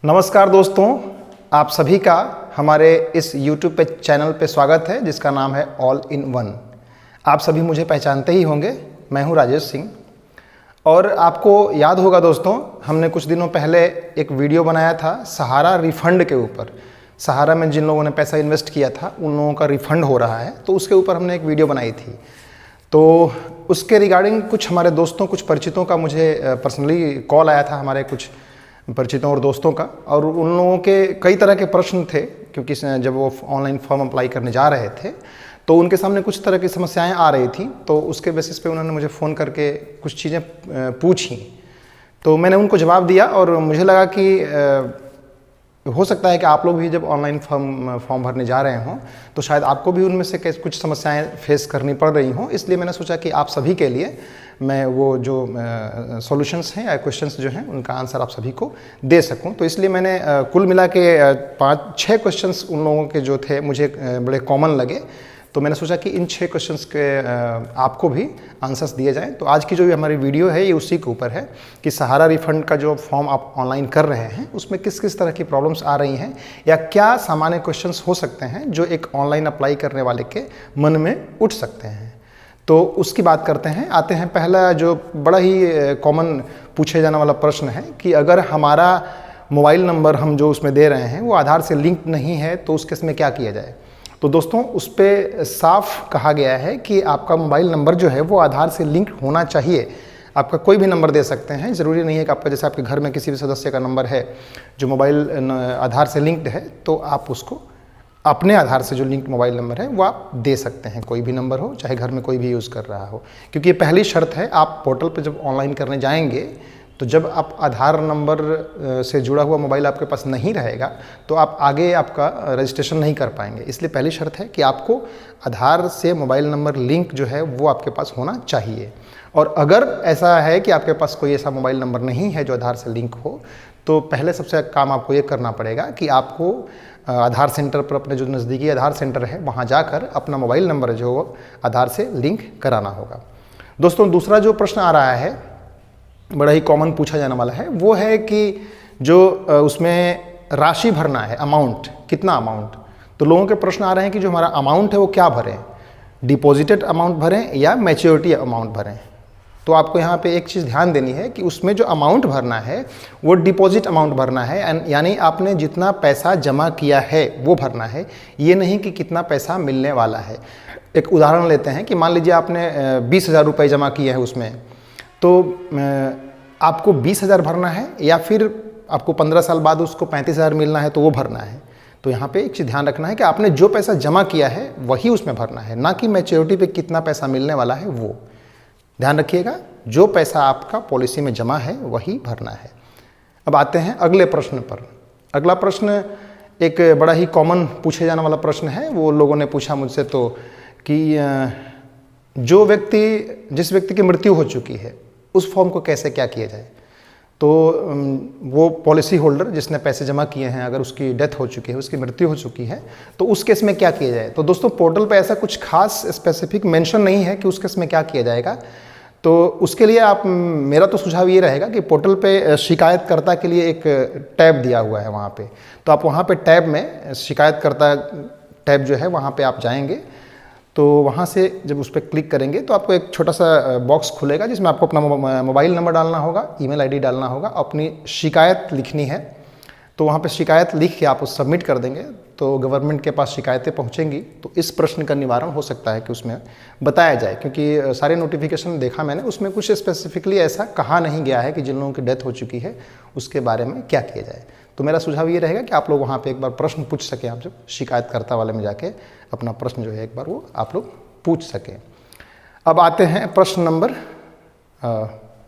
नमस्कार दोस्तों, आप सभी का हमारे इस YouTube पे चैनल पे स्वागत है जिसका नाम है ऑल इन वन। आप सभी मुझे पहचानते ही होंगे, मैं हूं राजेश सिंह। और आपको याद होगा दोस्तों, हमने कुछ दिनों पहले एक वीडियो बनाया था सहारा रिफंड के ऊपर। सहारा में जिन लोगों ने पैसा इन्वेस्ट किया था उन लोगों का रिफंड हो रहा है, तो उसके ऊपर हमने एक वीडियो बनाई थी। तो उसके रिगार्डिंग कुछ हमारे दोस्तों, कुछ परिचितों का मुझे पर्सनली कॉल आया था, हमारे कुछ परिचितों और दोस्तों का। और उन लोगों के कई तरह के प्रश्न थे, क्योंकि जब वो ऑनलाइन फॉर्म अप्लाई करने जा रहे थे तो उनके सामने कुछ तरह की समस्याएं आ रही थी। तो उसके बेसिस पे उन्होंने मुझे फ़ोन करके कुछ चीज़ें पूछी, तो मैंने उनको जवाब दिया। और मुझे लगा कि हो सकता है कि आप लोग भी जब ऑनलाइन फॉर्म भरने जा रहे हों तो शायद आपको भी उनमें से कुछ समस्याएं फेस करनी पड़ रही हों। इसलिए मैंने सोचा कि आप सभी के लिए मैं वो जो सॉल्यूशंस हैं या क्वेश्चंस जो हैं उनका आंसर आप सभी को दे सकूं। तो इसलिए मैंने कुल मिला के 5-6 क्वेश्चंस उन लोगों के जो थे मुझे बड़े कॉमन लगे, तो मैंने सोचा कि इन 6 क्वेश्चंस के आपको भी आंसर्स दिए जाएं। तो आज की जो हमारी वीडियो है ये उसी के ऊपर है कि सहारा रिफंड का जो फॉर्म आप ऑनलाइन कर रहे हैं उसमें किस किस तरह की प्रॉब्लम्स आ रही हैं, या क्या सामान्य क्वेश्चंस हो सकते हैं जो एक ऑनलाइन अप्लाई करने वाले के मन में उठ सकते हैं। तो उसकी बात करते हैं। आते हैं, पहला जो बड़ा ही कॉमन पूछे जाने वाला प्रश्न है कि अगर हमारा मोबाइल नंबर हम जो उसमें दे रहे हैं वो आधार से लिंक नहीं है तो उस केस में क्या किया जाए। तो दोस्तों, उस पर साफ कहा गया है कि आपका मोबाइल नंबर जो है वो आधार से लिंक होना चाहिए। आपका कोई भी नंबर दे सकते हैं, ज़रूरी नहीं है कि आपका, जैसे आपके घर में किसी भी सदस्य का नंबर है जो मोबाइल आधार से लिंक्ड है, तो आप उसको अपने आधार से जो लिंक्ड मोबाइल नंबर है वो आप दे सकते हैं। कोई भी नंबर हो, चाहे घर में कोई भी यूज़ कर रहा हो, क्योंकि ये पहली शर्त है। आप पोर्टल पर जब ऑनलाइन करने जाएंगे तो जब आप आधार नंबर से जुड़ा हुआ मोबाइल आपके पास नहीं रहेगा तो आप आगे आपका रजिस्ट्रेशन नहीं कर पाएंगे। इसलिए पहली शर्त है कि आपको आधार से मोबाइल नंबर लिंक जो है वो आपके पास होना चाहिए। और अगर ऐसा है कि आपके पास कोई ऐसा मोबाइल नंबर नहीं है जो आधार से लिंक हो, तो पहले सबसे काम आपको ये करना पड़ेगा कि आपको आधार सेंटर पर, अपने जो नज़दीकी आधार सेंटर है वहाँ जाकर अपना मोबाइल नंबर जो आधार से लिंक कराना होगा। दोस्तों, दूसरा जो प्रश्न आ रहा है, बड़ा ही कॉमन पूछा जाने वाला है, वो है कि जो उसमें राशि भरना है, अमाउंट, कितना अमाउंट। तो लोगों के प्रश्न आ रहे हैं कि जो हमारा अमाउंट है वो क्या भरें, डिपॉजिटेड अमाउंट भरें या मैच्योरिटी अमाउंट भरें। तो आपको यहाँ पे एक चीज़ ध्यान देनी है कि उसमें जो अमाउंट भरना है वो डिपॉजिट अमाउंट भरना है, यानी आपने जितना पैसा जमा किया है वो भरना है, ये नहीं कि कितना पैसा मिलने वाला है। एक उदाहरण लेते हैं कि मान लीजिए आपने 20,000 रुपये जमा किए हैं उसमें, तो आपको 20,000 भरना है, या फिर आपको 15 साल बाद उसको 35,000 मिलना है तो वो भरना है। तो यहाँ पे एक चीज़ ध्यान रखना है कि आपने जो पैसा जमा किया है वही उसमें भरना है, ना कि मैच्योरिटी पे कितना पैसा मिलने वाला है वो। ध्यान रखिएगा, जो पैसा आपका पॉलिसी में जमा है वही भरना है। अब आते हैं अगले प्रश्न पर। अगला प्रश्न एक बड़ा ही कॉमन पूछे जाने वाला प्रश्न है। वो लोगों ने पूछा मुझसे तो कि जिस व्यक्ति की मृत्यु हो चुकी है उस फॉर्म को कैसे क्या किया जाए। तो वो पॉलिसी होल्डर जिसने पैसे जमा किए हैं, अगर उसकी डेथ हो चुकी है, उसकी मृत्यु हो चुकी है, तो उस केस में क्या किया जाए। तो दोस्तों, पोर्टल पे ऐसा कुछ खास स्पेसिफिक मेंशन नहीं है कि उस केस में क्या किया जाएगा। तो उसके लिए मेरा तो सुझाव ये रहेगा कि पोर्टल पे शिकायतकर्ता के लिए एक टैब दिया हुआ है वहाँ पे, तो आप वहाँ पे टैब में शिकायतकर्ता टैब जो है वहाँ पे आप जाएंगे, तो वहाँ से जब उस पर क्लिक करेंगे तो आपको एक छोटा सा बॉक्स खुलेगा जिसमें आपको अपना मोबाइल नंबर डालना होगा, ईमेल आईडी डालना होगा, अपनी शिकायत लिखनी है। तो वहाँ पे शिकायत लिख के आप उस सबमिट कर देंगे तो गवर्नमेंट के पास शिकायतें पहुँचेंगी, तो इस प्रश्न का निवारण हो सकता है कि उसमें बताया जाए। क्योंकि सारे नोटिफिकेशन देखा मैंने, उसमें कुछ स्पेसिफिकली ऐसा कहा नहीं गया है कि जिन लोगों की डेथ हो चुकी है उसके बारे में क्या किया जाए। तो मेरा सुझाव ये रहेगा कि आप लोग वहाँ पे एक बार प्रश्न पूछ सकें, आप जब शिकायतकर्ता वाले में जाके अपना प्रश्न जो है एक बार वो आप लोग पूछ सकें। अब आते हैं प्रश्न नंबर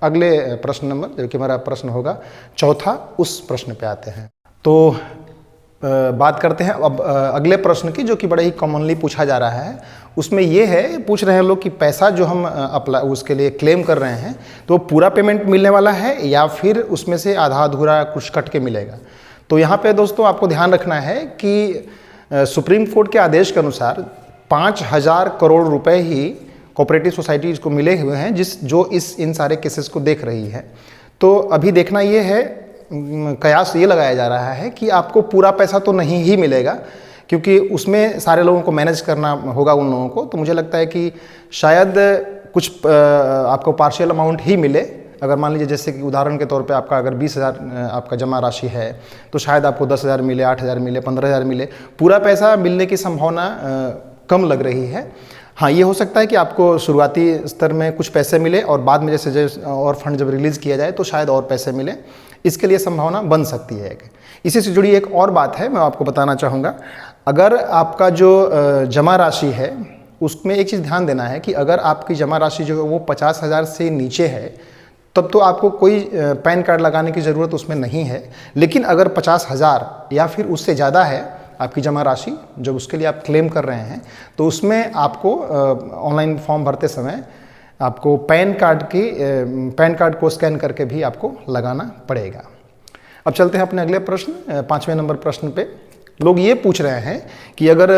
अगले प्रश्न नंबर, जो कि हमारा प्रश्न होगा चौथा, उस प्रश्न पे आते हैं। तो बात करते हैं अब अगले प्रश्न की, जो कि बड़ा ही कॉमनली पूछा जा रहा है। उसमें ये है, पूछ रहे हैं लोग कि पैसा जो हम उसके लिए क्लेम कर रहे हैं तो पूरा पेमेंट मिलने वाला है या फिर उसमें से आधा अधूरा कुछ कट के मिलेगा। तो यहाँ पे दोस्तों आपको ध्यान रखना है कि सुप्रीम कोर्ट के आदेश के अनुसार 5,000 करोड़ रुपए ही कोऑपरेटिव सोसाइटीज़ को मिले हुए हैं जो इन सारे केसेस को देख रही है। तो अभी देखना ये है कयास ये लगाया जा रहा है कि आपको पूरा पैसा तो नहीं ही मिलेगा, क्योंकि उसमें सारे लोगों को मैनेज करना होगा उन लोगों को। तो मुझे लगता है कि शायद कुछ आपको पार्शियल अमाउंट ही मिले। अगर मान लीजिए जैसे कि उदाहरण के तौर पे आपका अगर 20,000 आपका जमा राशि है तो शायद आपको 10,000 मिले, 8,000 मिले, 15,000 मिले। पूरा पैसा मिलने की संभावना कम लग रही है। हाँ, ये हो सकता है कि आपको शुरुआती स्तर में कुछ पैसे मिले और बाद में जैसे और फंड जब रिलीज़ किया जाए तो शायद और पैसे मिले, इसके लिए संभावना बन सकती है। इसी से जुड़ी एक और बात है, मैं आपको बताना चाहूँगा। अगर आपका जो जमा राशि है उसमें एक चीज़ ध्यान देना है कि अगर आपकी जमा राशि जो है वो 50,000 से नीचे है तब तो आपको कोई पैन कार्ड लगाने की ज़रूरत उसमें नहीं है। लेकिन अगर 50,000 या फिर उससे ज़्यादा है आपकी जमा राशि, जब उसके लिए आप क्लेम कर रहे हैं, तो उसमें आपको ऑनलाइन फॉर्म भरते समय आपको पैन कार्ड को स्कैन करके भी आपको लगाना पड़ेगा। अब चलते हैं अपने अगले प्रश्न, 5वें नंबर प्रश्न पे। लोग ये पूछ रहे हैं कि अगर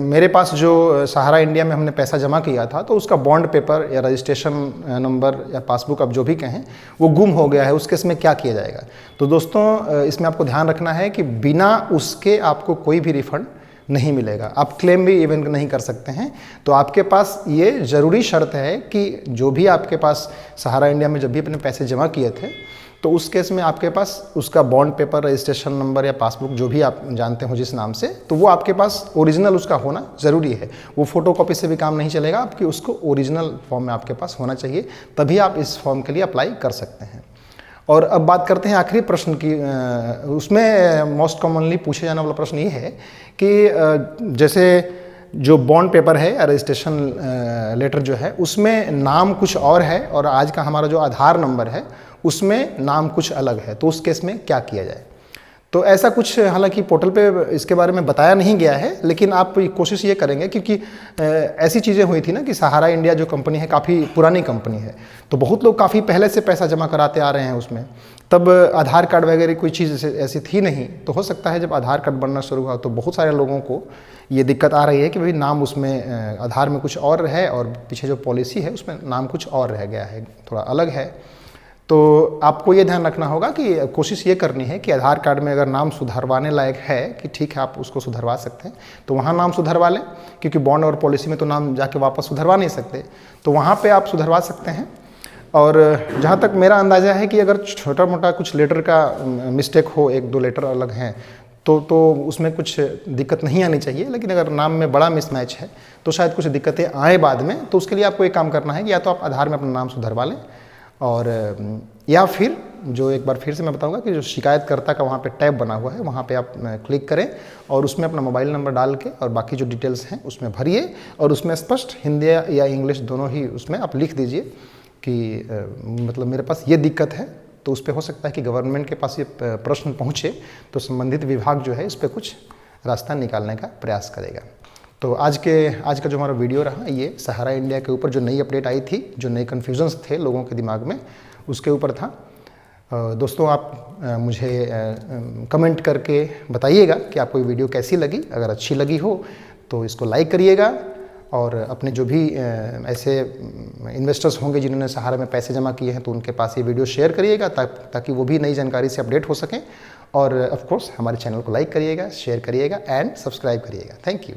मेरे पास जो सहारा इंडिया में हमने पैसा जमा किया था तो उसका बॉन्ड पेपर या रजिस्ट्रेशन नंबर या पासबुक, आप जो भी कहें, वो गुम हो गया है, उस केस में क्या किया जाएगा। तो दोस्तों, इसमें आपको ध्यान रखना है कि बिना उसके आपको कोई भी रिफंड नहीं मिलेगा, आप क्लेम भी इवन नहीं कर सकते हैं। तो आपके पास ये ज़रूरी शर्त है कि जो भी आपके पास सहारा इंडिया में जब भी अपने पैसे जमा किए थे तो उस केस में आपके पास उसका बॉन्ड पेपर, रजिस्ट्रेशन नंबर या पासबुक जो भी आप जानते हो जिस नाम से, तो वो आपके पास ओरिजिनल उसका होना ज़रूरी है। वो फोटोकॉपी से भी काम नहीं चलेगा, आपकी उसको ओरिजिनल फॉर्म में आपके पास होना चाहिए, तभी आप इस फॉर्म के लिए अप्लाई कर सकते हैं। और अब बात करते हैं आखिरी प्रश्न की। उसमें मोस्ट कॉमनली पूछे जाने वाला प्रश्न ये है कि जैसे जो बॉन्ड पेपर है या रजिस्ट्रेशन लेटर जो है उसमें नाम कुछ और है और आज का हमारा जो आधार नंबर है उसमें नाम कुछ अलग है, तो उस केस में क्या किया जाए। तो ऐसा कुछ हालांकि पोर्टल पे इसके बारे में बताया नहीं गया है, लेकिन आप कोशिश ये करेंगे, क्योंकि ऐसी चीज़ें हुई थी ना कि सहारा इंडिया जो कंपनी है काफ़ी पुरानी कंपनी है, तो बहुत लोग काफ़ी पहले से पैसा जमा कराते आ रहे हैं उसमें। तब आधार कार्ड वगैरह कोई चीज़ ऐसी थी नहीं, तो हो सकता है जब आधार कार्ड बनना शुरू हुआ तो बहुत सारे लोगों को ये दिक्कत आ रही है कि भाई नाम उसमें आधार में कुछ और है और पीछे जो पॉलिसी है उसमें नाम कुछ और रह गया है, थोड़ा अलग है। तो आपको ये ध्यान रखना होगा कि कोशिश ये करनी है कि आधार कार्ड में अगर नाम सुधरवाने लायक है कि ठीक है आप उसको सुधरवा सकते हैं तो वहाँ नाम सुधरवा लें, क्योंकि बॉन्ड और पॉलिसी में तो नाम जाके वापस सुधरवा नहीं सकते, तो वहाँ पे आप सुधरवा सकते हैं। और जहाँ तक मेरा अंदाज़ा है कि अगर छोटा मोटा कुछ लेटर का मिस्टेक हो, 1-2 लेटर अलग हैं, तो उसमें कुछ दिक्कत नहीं आनी चाहिए। लेकिन अगर नाम में बड़ा मिसमैच है तो शायद कुछ दिक्कतें आए बाद में, तो उसके लिए आपको एक काम करना है कि या तो आप आधार में अपना नाम सुधरवा लें, और या फिर जो एक बार फिर से मैं बताऊंगा कि जो शिकायतकर्ता का वहाँ पे टैब बना हुआ है वहाँ पे आप क्लिक करें और उसमें अपना मोबाइल नंबर डाल के और बाकी जो डिटेल्स हैं उसमें भरिए, और उसमें स्पष्ट हिंदी या इंग्लिश दोनों ही उसमें आप लिख दीजिए कि मतलब मेरे पास ये दिक्कत है। तो उस पर हो सकता है कि गवर्नमेंट के पास ये प्रश्न पहुँचे तो संबंधित विभाग जो है इस पर कुछ रास्ता निकालने का प्रयास करेगा। तो आज का जो हमारा वीडियो रहा ये सहारा इंडिया के ऊपर जो नई अपडेट आई थी, जो नए कन्फ्यूजन्स थे लोगों के दिमाग में, उसके ऊपर था। दोस्तों, आप मुझे कमेंट करके बताइएगा कि आपको ये वीडियो कैसी लगी। अगर अच्छी लगी हो तो इसको लाइक करिएगा, और अपने जो भी ऐसे इन्वेस्टर्स होंगे जिन्होंने सहारा में पैसे जमा किए हैं तो उनके पास ये वीडियो शेयर करिएगा ताकि वो भी नई जानकारी से अपडेट हो सकें। और ऑफ कोर्स हमारे चैनल को लाइक करिएगा, शेयर करिएगा एंड सब्सक्राइब करिएगा। Thank you.